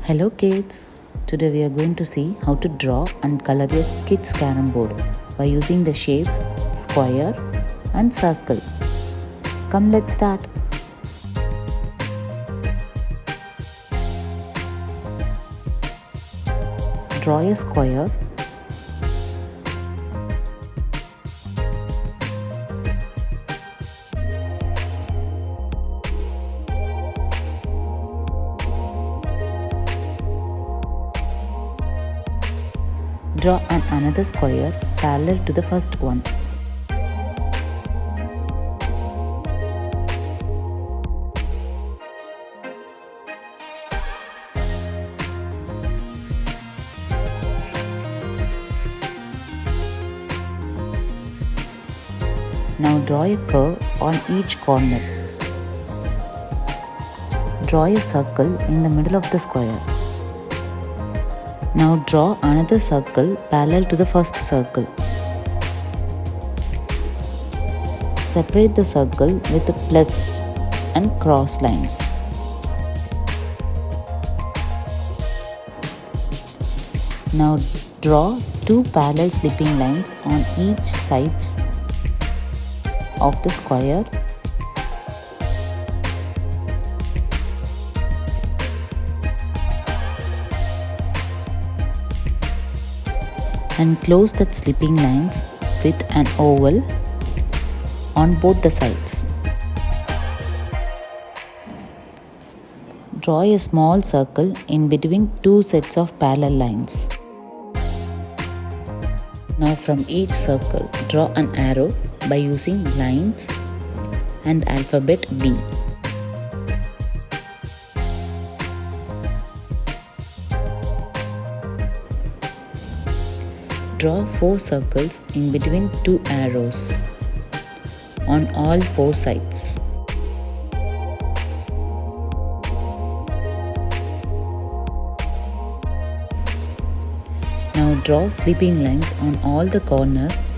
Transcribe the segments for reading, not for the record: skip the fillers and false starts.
Hello kids! Today we are going to see how to draw and color your kids carom board by using the shapes square and circle. Come, let's start. Draw a square. Draw another square parallel to the first one. Now draw a curve on each corner. Draw a circle in the middle of the square. Now draw another circle parallel to the first circle. Separate the circle with the plus and cross lines. Now draw two parallel slipping lines on each sides of the square. And close that slipping lines with an oval on both the sides. Draw a small circle in between two sets of parallel lines. Now from each circle, draw an arrow by using lines and alphabet B. Draw 4 circles in between 2 arrows on all 4 sides. Now draw slipping lines on all the corners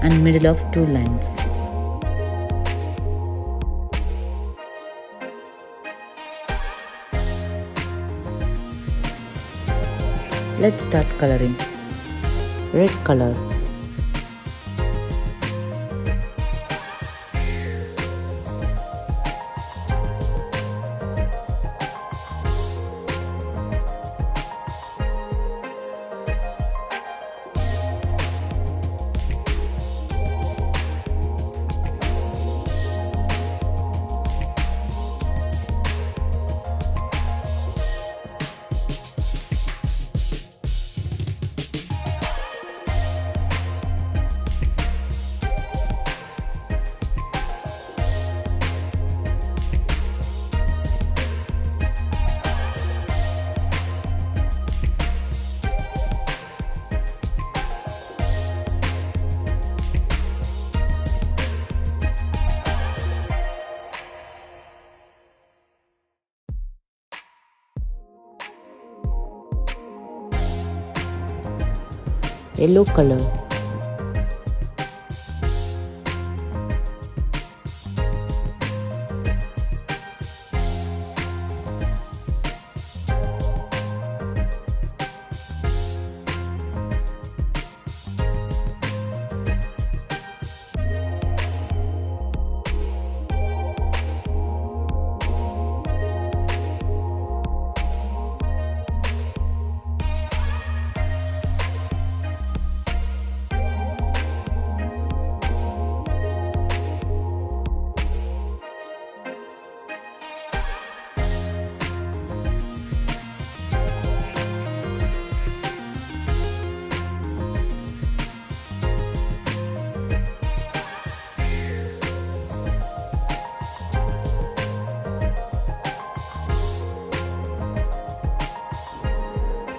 and middle of 2 lines. Let's start coloring. Red color. Yellow color.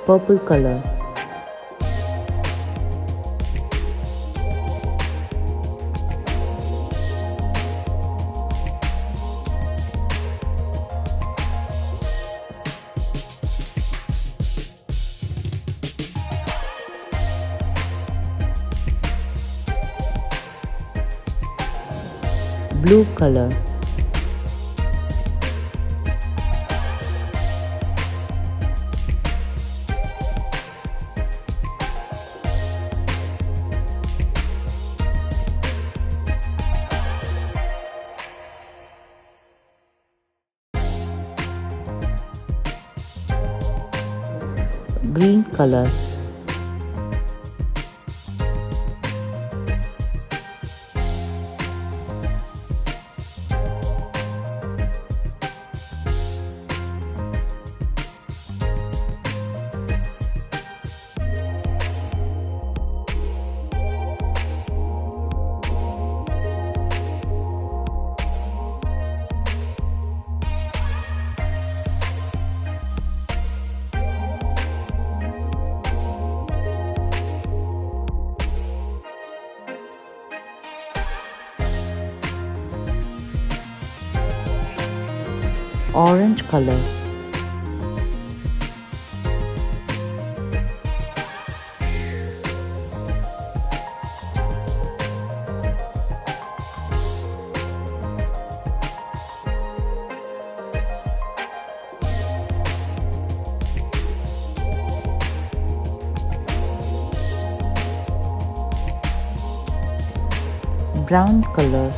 Purple color. Blue color. green color, orange color, brown color,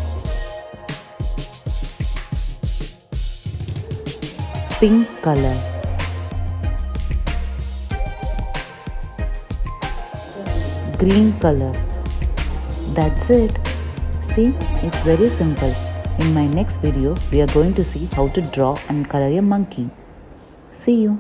pink color, green color. That's it. See, it's very simple. In my next video, we are going to see how to draw and color a monkey. See you.